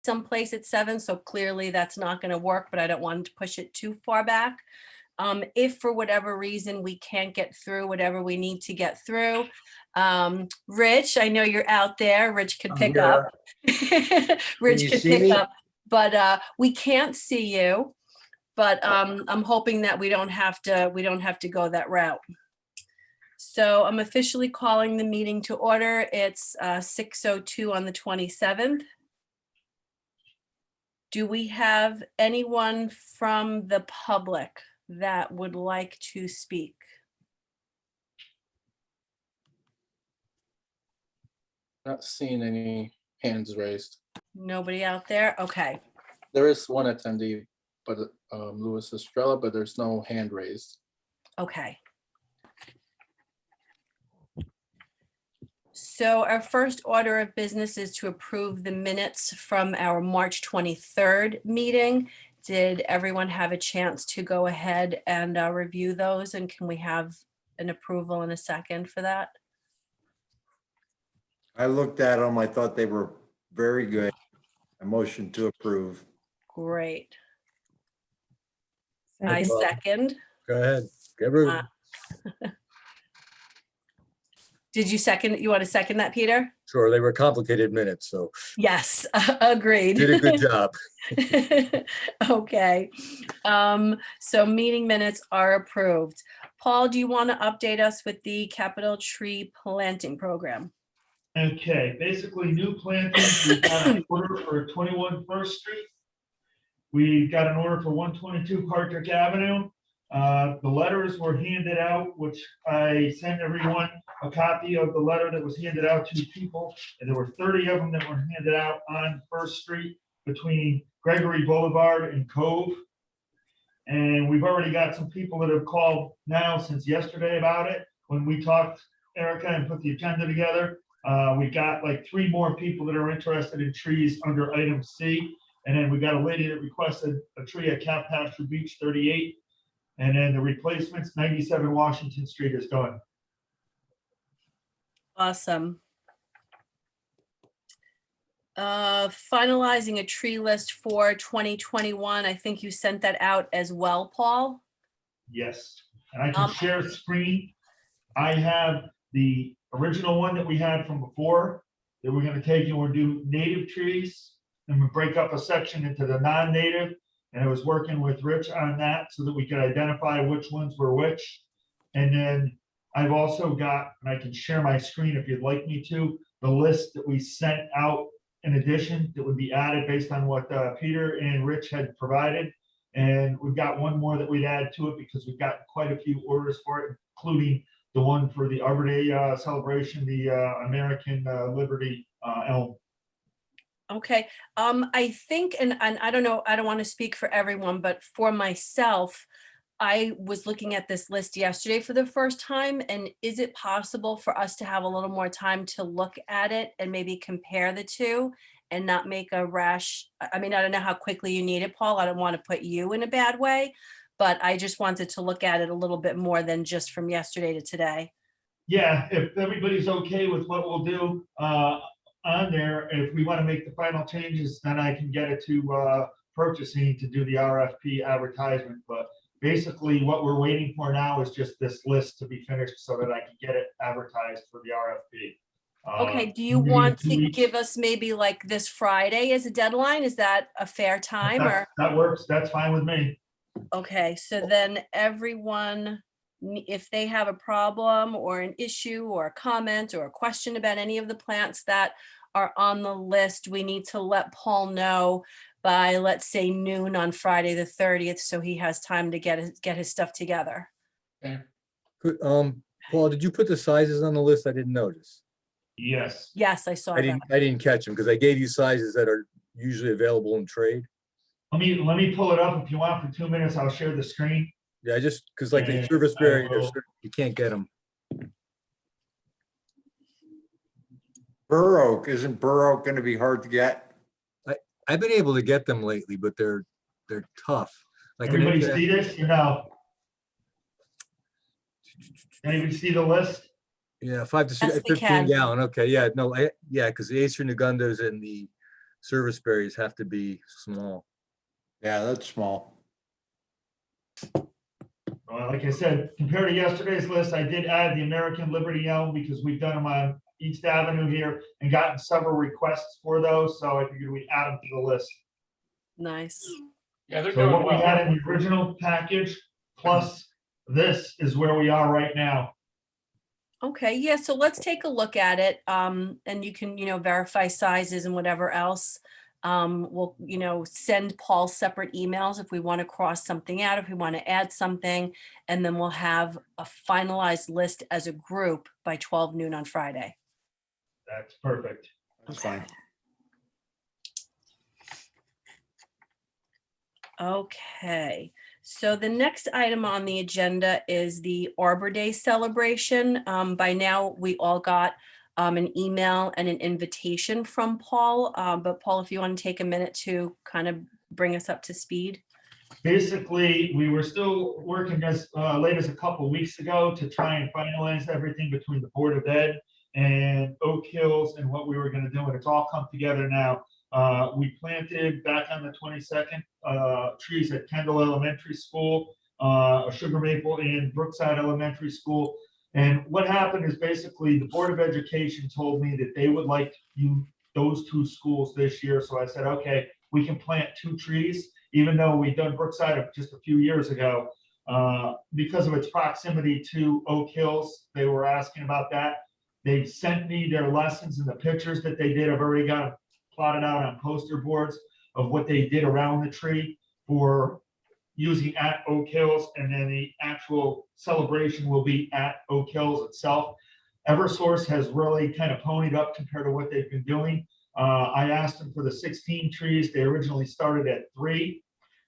someplace at 7, so clearly that's not gonna work, but I don't want to push it too far back. If for whatever reason we can't get through whatever we need to get through, Rich, I know you're out there. Rich could I'm pick up. here. Rich you could see pick me? up, but we can't see you. But I'm hoping that we don't have to go that route. So I'm officially calling the meeting to order. It's 6:02 on the 27th. Do we have anyone from the public that would like to speak? Not seeing any hands raised. Nobody out there? Okay. There is one attendee, but Louis Estrella, but there's no hand raised. Okay. So our first order of business is to approve the minutes from our March 23rd meeting. Did everyone have a chance to go ahead and review those? And can we have an approval in a second for that? I looked at them. I thought they were very good. A motion to approve. Great. I second. Go ahead. Gabriel. Did you second? You want to second that, Peter? Sure, they were complicated minutes, so Yes, agreed. did a good job. Okay. So meeting minutes are approved. Paul, do you want to update us with the capital tree planting program? Okay, basically new plantings, we've got an order for 21 First Street. We've got an order for 122 Hardwick Avenue. The letters were handed out, which I sent everyone a copy of the letter that was handed out to people. And there were 30 of them that were handed out on First Street between Gregory Boulevard and Cove. And we've already got some people that have called now since yesterday about it. When we talked, Erica, and put the agenda together, we got like 3 more people that are interested in trees under item C. And then we got a lady that requested a tree at Cap Pasture Beach 38. And then the replacements, 97 Washington Street is done. Awesome. Finalizing a tree list for 2021. I think you sent that out as well, Paul. Yes, and I can share screen. I have the original one that we had from before that we're gonna take and we'll do native trees. And we break up a section into the non-native. And I was working with Rich on that so that we could identify which ones were which. And then I've also got, and I can share my screen if you'd like me to, the list that we sent out in addition that would be added based on what Peter and Rich had provided. And we've got one more that we'd add to it because we've got quite a few orders for it, including the one for the Arbor Day celebration, the American Liberty elm. Okay, I think, and I don't know, I don't want to speak for everyone, but for myself, I was looking at this list yesterday for the first time, and is it possible for us to have a little more time to look at it and maybe compare the two and not make a rash? I mean, I don't know how quickly you need it, Paul. I don't want to put you in a bad way, but I just wanted to look at it a little bit more than just from yesterday to today. Yeah, if everybody's okay with what we'll do on there, if we want to make the final changes, then I can get it to purchasing to do the RFP advertisement. But basically what we're waiting for now is just this list to be finished so that I can get it advertised for the RFP. Okay, do you maybe want 2 to weeks. give us maybe like this Friday as a deadline? Is that a fair time or? That works, that's fine with me. Okay, so then everyone, if they have a problem or an issue or a comment or a question about any of the plants that are on the list, we need to let Paul know by, let's say, noon on Friday the 30th, so he has time to get his stuff together. Paul, did you put the sizes on the list? I didn't notice. Yes. Yes, I saw I that. didn't catch them because I gave you sizes that are usually available in trade. Let me pull it up if you want for 2 minutes. I'll share the screen. Yeah, just because like the Yes, service I berry, will. you can't get them. Bur oak, isn't bur oak gonna be hard to get? I've been able to get them lately, but they're tough. Like an Everybody inch- see this or no? Anybody see the list? Yeah, 5 to Yes, 6, we 15 can. gallon. Okay, yeah, no, yeah, because the Acer Nugundas and the service berries have to be small. Yeah, that's small. Like I said, compared to yesterday's list, I did add the American Liberty Elm because we've done them on East Avenue here and gotten several requests for those, so I figured we'd add them to the list. Nice. Yeah, they're So doing what we well. had in the original package, plus this is where we are right now. Okay, yeah, so let's take a look at it. And you can, verify sizes and whatever else. We'll, send Paul separate emails if we want to cross something out, if we want to add something, and then we'll have a finalized list as a group by 12 noon on Friday. That's perfect. That's fine. Okay, so the next item on the agenda is the Arbor Day celebration. By now, we all got an email and an invitation from Paul. But Paul, if you want to take a minute to kind of bring us up to speed. Basically, we were still working as late as a couple of weeks ago to try and finalize everything between the Board of Ed and Oak Hills and what we were gonna do, and it's all come together now. We planted back on the 22nd, trees at Kendall Elementary School, Sugar Maple and Brookside Elementary School. And what happened is basically the Board of Education told me that they would like those two schools this year. So I said, okay, we can plant 2 trees, even though we done Brookside just a few years ago. Because of its proximity to Oak Hills, they were asking about that. They sent me their lessons and the pictures that they did. I've already got them plotted out on poster boards of what they did around the tree for using at Oak Hills, and then the actual celebration will be at Oak Hills itself. Eversource has really kind of ponied up compared to what they've been doing. I asked them for the 16 trees. They originally started at 3.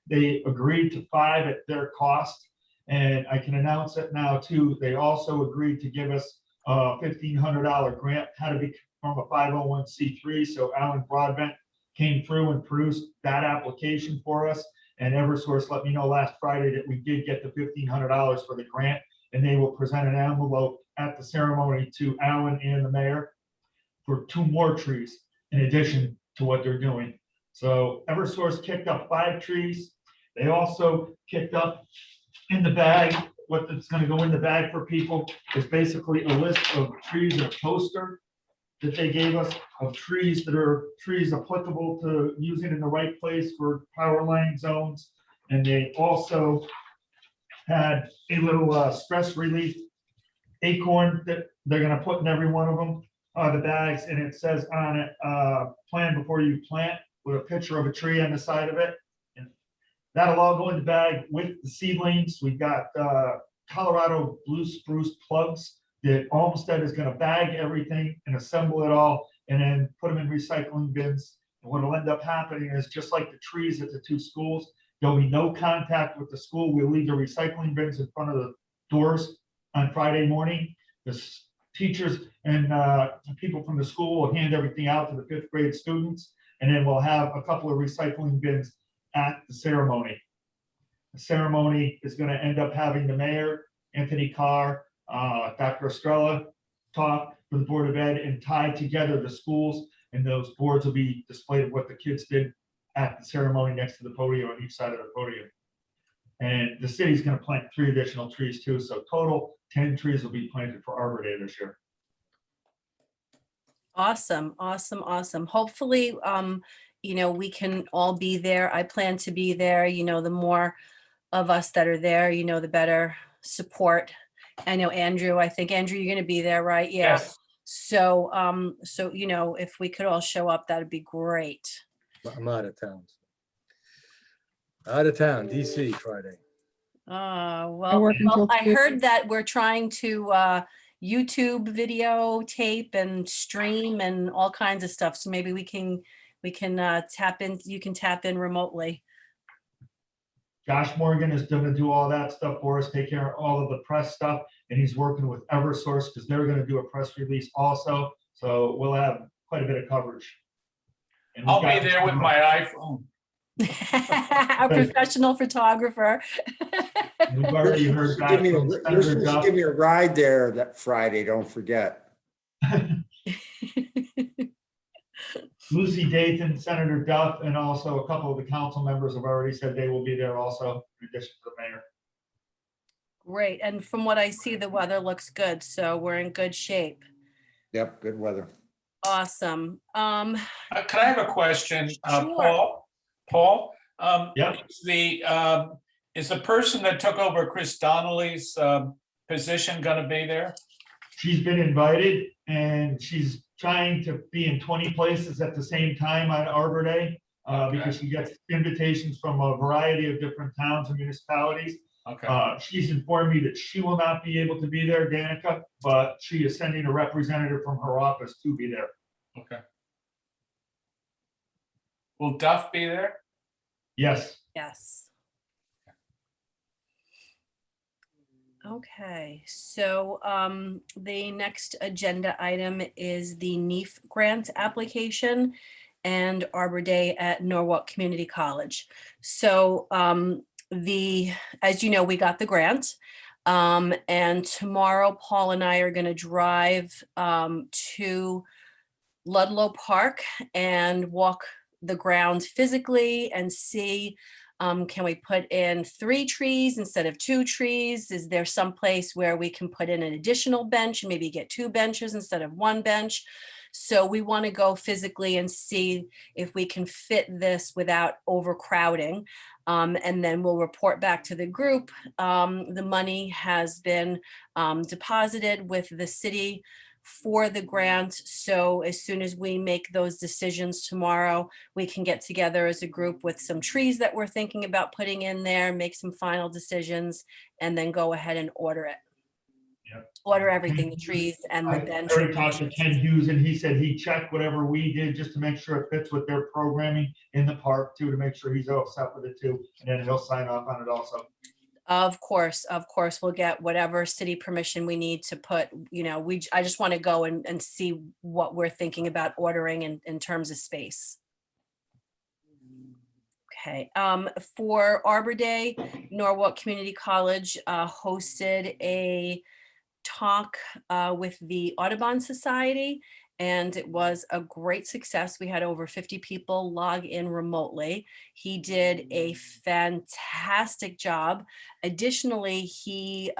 They agreed to 5 at their cost. And I can announce it now too. They also agreed to give us a $1,500 grant, had to be from a 501c3. So Alan Broadbent came through and produced that application for us. And Eversource let me know last Friday that we did get the $1,500 for the grant, and they will present an envelope at the ceremony to Alan and the mayor for 2 more trees in addition to what they're doing. So Eversource kicked up 5 trees. They also kicked up in the bag, what's gonna go in the bag for people is basically a list of trees and a poster that they gave us of trees that are trees applicable to using in the right place for power line zones. And they also had a little stress relief acorn that they're gonna put in every one of them, the bags, and it says on it, plan before you plant, with a picture of a tree on the side of it. And that'll all go in the bag with the seedlings. We've got Colorado blue spruce plugs that Olmsted is gonna bag everything and assemble it all and then put them in recycling bins. And what'll end up happening is just like the trees at the 2 schools, there'll be no contact with the school. We'll leave the recycling bins in front of the doors on Friday morning. The teachers and people from the school will hand everything out to the 5th grade students. And then we'll have a couple of recycling bins at the ceremony. The ceremony is gonna end up having the mayor, Anthony Carr, Dr. Estrella talk for the Board of Ed and tie together the schools, and those boards will be displayed of what the kids did at the ceremony next to the podium on each side of the podium. And the city's gonna plant 3 additional trees too, so total 10 trees will be planted for Arbor Day this year. Awesome, awesome, awesome. Hopefully, we can all be there. I plan to be there. The more of us that are there, the better support. I know Andrew, I think Andrew, you're gonna be there, right? Yeah. Yes. So, if we could all show up, that'd be great. I'm out of town. Out of town, DC Friday. Well, work until I Tuesday. heard that we're trying to YouTube video tape and stream and all kinds of stuff. So maybe we can tap in, you can tap in remotely. Josh Morgan is gonna do all that stuff for us, take care of all of the press stuff, and he's working with Eversource because they're gonna do a press release also. So we'll have quite a bit of coverage. And we've I'll be got- there with my iPhone. A professional photographer. We've already heard back Give me from you're Senator supposed to Duff. give me a ride there that Friday, don't forget. Lucy Dathan, Senator Duff, and also a couple of the council members have already said they will be there also, in addition to the mayor. Great. And from what I see, the weather looks good, so we're in good shape. Yep, good weather. Awesome. Can I have a question? Sure. Paul? Yep. Is the person that took over Chris Donnelly's position gonna be there? She's been invited and she's trying to be in 20 places at the same time on Arbor Day. Because she gets invitations from a variety of different towns and municipalities. Okay, She's informed me that she will not be able to be there, Danica, but she is sending a representative from her office to be there. okay. Will Duff be there? Yes. Yes. Okay, so the next agenda item is the NEEF grant application and Arbor Day at Norwalk Community College. So as you know, we got the grant. And tomorrow, Paul and I are going to drive to Ludlow Park and walk the grounds physically and see, can we put in 3 trees instead of 2 trees? Is there some place where we can put in an additional bench and maybe get 2 benches instead of 1 bench? So we want to go physically and see if we can fit this without overcrowding. And then we'll report back to the group. The money has been deposited with the city for the grant. So as soon as we make those decisions tomorrow, we can get together as a group with some trees that we're thinking about putting in there, make some final decisions, and then go ahead and order it. Yep. Order everything, the trees and the I bench. already talked to Ken Hughes and he said he checked whatever we did just to make sure it fits with their programming in the park too, to make sure he's all set with it too. And then he'll sign off on it also. Of course, we'll get whatever city permission we need to put, I just want to go and see what we're thinking about ordering in terms of space. Okay, for Arbor Day, Norwalk Community College hosted a talk with the Audubon Society, and it was a great success. We had over 50 people log in remotely. He did a fantastic job. Additionally, he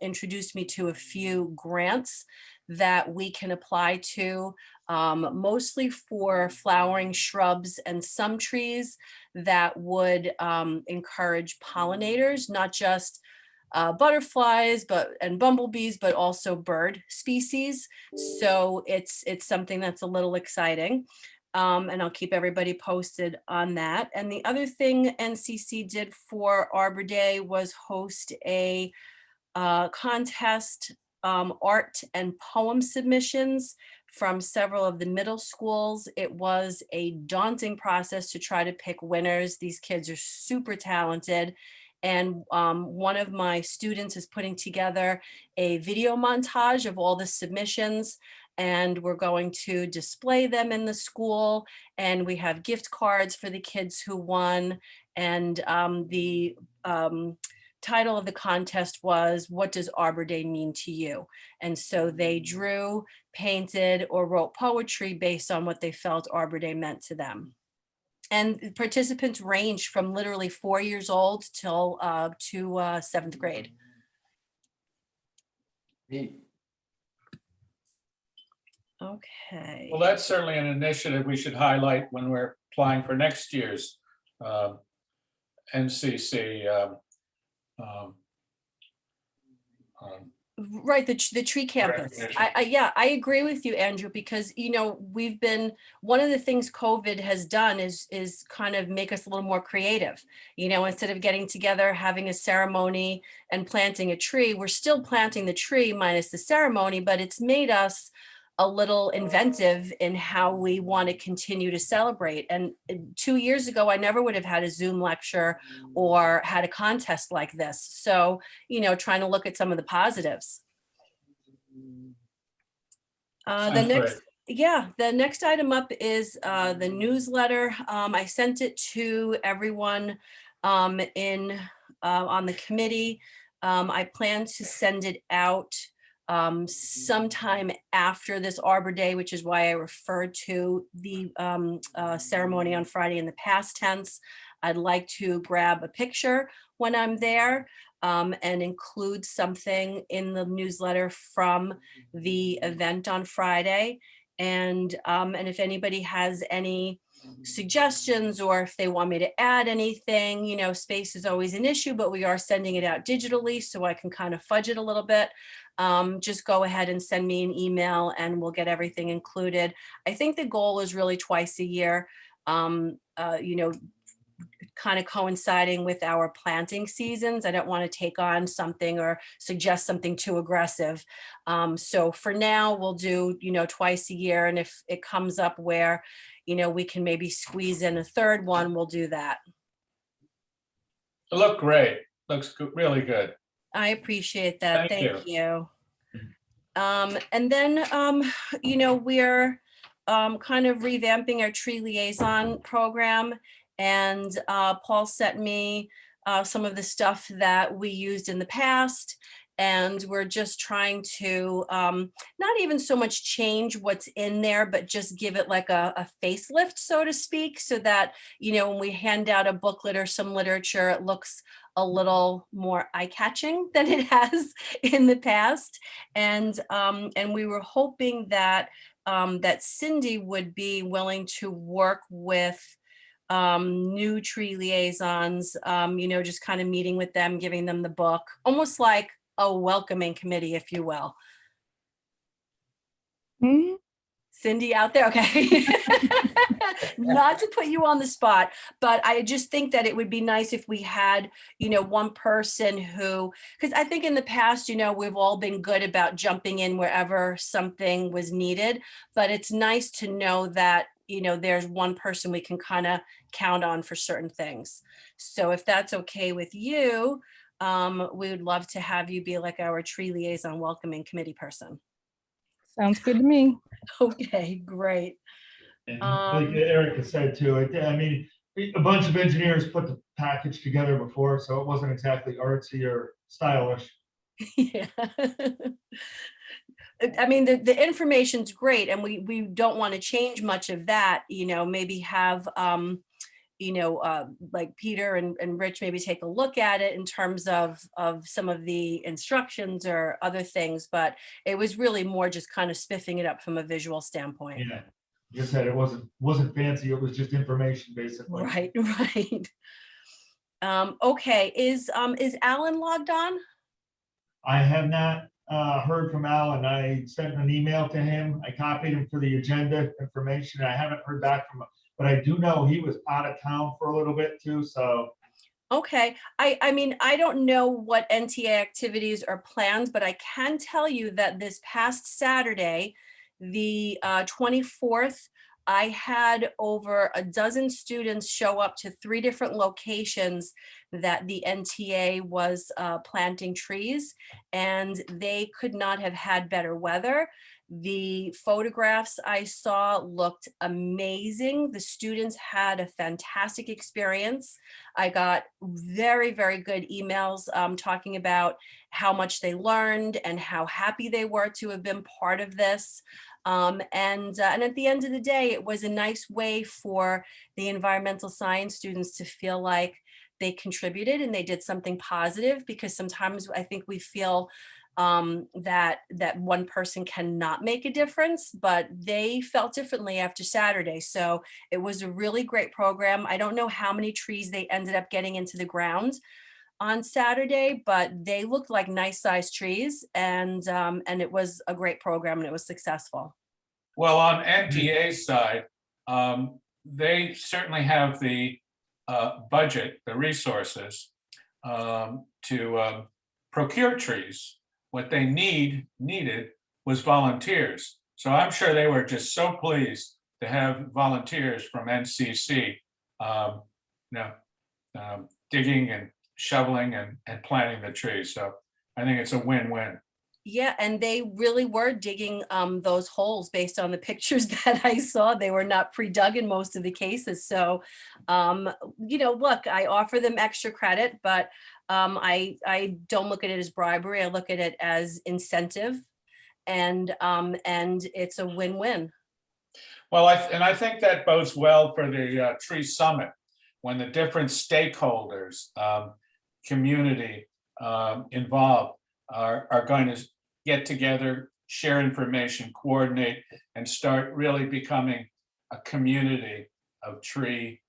introduced me to a few grants that we can apply to, mostly for flowering shrubs and some trees that would encourage pollinators, not just butterflies and bumblebees, but also bird species. So it's something that's a little exciting. And I'll keep everybody posted on that. And the other thing NCC did for Arbor Day was host a contest, art and poem submissions from several of the middle schools. It was a daunting process to try to pick winners. These kids are super talented. And one of my students is putting together a video montage of all the submissions, and we're going to display them in the school. And we have gift cards for the kids who won. And the title of the contest was, "What does Arbor Day mean to you?" And so they drew, painted, or wrote poetry based on what they felt Arbor Day meant to them. And participants ranged from literally 4 years old till to 7th grade. Neat. Okay. well, that's certainly an initiative we should highlight when we're applying for next year's NCC. Right, the tree campus. Recognition. I agree with you, Andrew, because we've been, one of the things COVID has done is kind of make us a little more creative. Instead of getting together, having a ceremony and planting a tree, we're still planting the tree minus the ceremony, but it's made us a little inventive in how we want to continue to celebrate. And 2 years ago, I never would have had a Zoom lecture or had a contest like this. So, trying to look at some of the positives. Sounds The next item up is the newsletter. I sent it to everyone on the committee. I plan to send it out sometime after this Arbor Day, which is why I referred to the ceremony on Friday in the past tense. I'd like to grab a picture when I'm there and include something in the newsletter from the event on Friday. And if anybody has any suggestions or if they want me to add anything, you know, space is always an issue, but we are sending it out digitally, so I can kind of fudge it a little bit. Just go ahead and send me an email and we'll get everything included. I think the goal is really twice a year, you know, kind of coinciding with our planting seasons. I don't want to take on something or suggest something too aggressive. So for now, we'll do, you know, twice a year. And if it comes up where, you know, we can maybe squeeze in a third one, we'll do that. It looked great. Looks really good. I appreciate that. Thank Thank you. And then, you know, we're kind of revamping our tree liaison program. And Paul sent me some of the stuff that we used in the past. And we're just trying to not even so much change what's in there, but just give it like a facelift, so to speak, so that, you know, when we hand out a booklet or some literature, it looks a little more eye-catching than it has in the past. And we were hoping that that Cindy would be willing to work with new tree liaisons, you know, just kind of meeting with them, giving them the book, almost like a welcoming committee, if you will. Cindy out there? Okay. Not to put you on the spot, but I just think that it would be nice if we had, you know, one person who, because I think in the past, you know, we've all been good about jumping in wherever something was needed, but it's nice to know that, you know, there's one person we can kind of count on for certain things. So if that's okay with you, we would love to have you be like our tree liaison welcoming committee person. Sounds good to me. Okay, great. And like Erica said too, I mean, a bunch of engineers put the package together before, so it wasn't exactly artsy or stylish. Yeah. I mean, the information's great and we don't want to change much of that, you know, maybe have, you know, like Peter and Rich maybe take a look at it in terms of some of the instructions or other things, but it was really more just kind of spiffing it up from a visual standpoint. Yeah, you said it wasn't fancy. It was just information, basically. Right, right. Okay, is Alan logged on? I have not heard from Al, and I sent an email to him. I copied him for the agenda information. I haven't heard back from him, but I do know he was out of town for a little bit too. So Okay, I mean, I don't know what NTA activities are planned, but I can tell you that this past Saturday, the 24th, I had over a dozen students show up to 3 different locations that the NTA was planting trees, and they could not have had better weather. The photographs I saw looked amazing. The students had a fantastic experience. I got very, very good emails talking about how much they learned and how happy they were to have been part of this. And at the end of the day, it was a nice way for the environmental science students to feel like they contributed and they did something positive, because sometimes I think we feel that one person cannot make a difference, but they felt differently after Saturday. So it was a really great program. I don't know how many trees they ended up getting into the ground on Saturday, but they looked like nice sized trees, and it was a great program and it was successful. Well, on NTA's side, they certainly have the budget, the resources to procure trees. What they needed was volunteers. So I'm sure they were just so pleased to have volunteers from NCC, digging and shoveling and planting the trees. So I think it's a win-win. Yeah, and they really were digging those holes based on the pictures that I saw. They were not pre-dug in most of the cases. So, you know, look, I offer them extra credit, but I don't look at it as bribery. I look at it as incentive. and it's a win-win. Well, I think that bodes well for the tree summit, when the different stakeholders, community involved are going to get together, share information, coordinate, and start really becoming a community of tree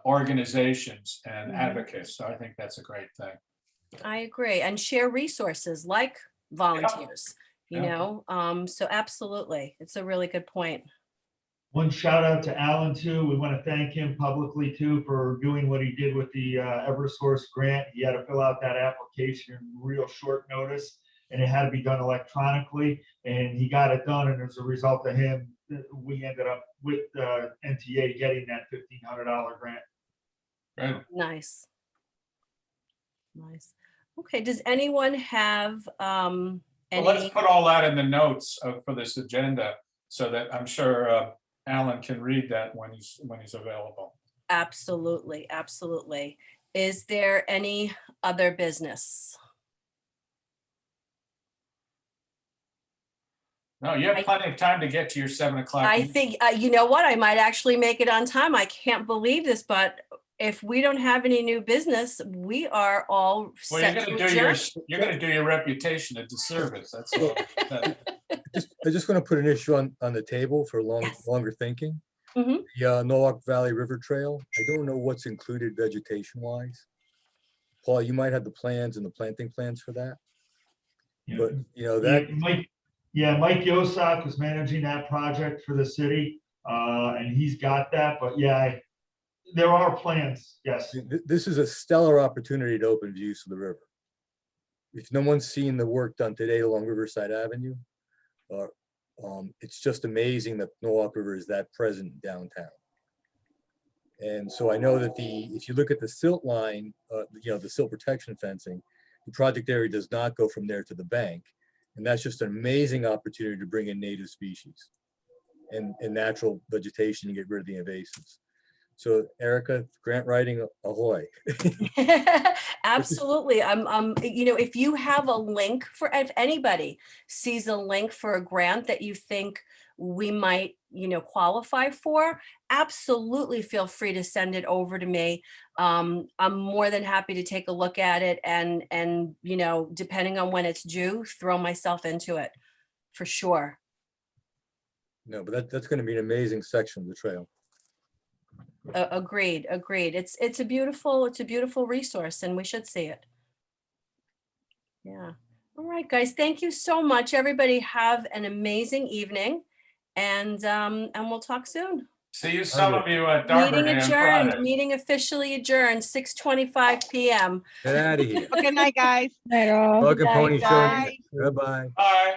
organizations and Mhm. advocates. So I think that's a great thing. I agree, and share resources like volunteers, you Yeah. know, so absolutely, it's a really good point. One shout out to Alan too. We want to thank him publicly too for doing what he did with the Eversource grant. He had to fill out that application in real short notice, and it had to be done electronically, and he got it done. And as a result of him, we ended up with NTA getting that $1,500 grant. Good. Nice. Nice. Okay, does anyone have Well, let's any? put all that in the notes for this agenda, so that I'm sure Alan can read that when he's available. Absolutely, absolutely. Is there any other business? No, you have plenty of time to get to your 7 o'clock. I meeting. think, you know what, I might actually make it on time. I can't believe this, but if we don't have any new business, we are all Well, you're set gonna to do your, adjourn. you're gonna do your reputation a disservice, that's all. I just want to put an issue on the table for Yes. longer thinking. Mhm. The Norwalk Valley River Trail, I don't know what's included vegetation wise. Paul, you might have the plans and the planting plans for that, but you know, that, Mike Yosak was managing that project for the city, and he's got that. But yeah, there are plans. Yes. this is a stellar opportunity to open views to the river. If no one's seen the work done today along Riverside Avenue, it's just amazing that Norwalk River is that present downtown. And so I know that if you look at the silt line, you know, the silt protection fencing, the project area does not go from there to the bank. And that's just an amazing opportunity to bring in native species and natural vegetation and get rid of the invasives. So Erica, grant writing, ahoy. Absolutely. You know, if you have a link if anybody sees a link for a grant that you think we might, you know, qualify for, absolutely feel free to send it over to me. I'm more than happy to take a look at it and, you know, depending on when it's due, throw myself into it for sure. No, but that's going to be an amazing section of the trail. Agreed. It's a beautiful resource and we should see it. Yeah. All right, guys. Thank you so much. Everybody have an amazing evening and we'll talk soon. See you, some of you at Meeting Darber Dam adjourned, Friday. meeting officially adjourned, 6:25 PM. Get out of here. Good night, guys. Night all. Welcome night, Pony Show. guys. Bye-bye. Bye.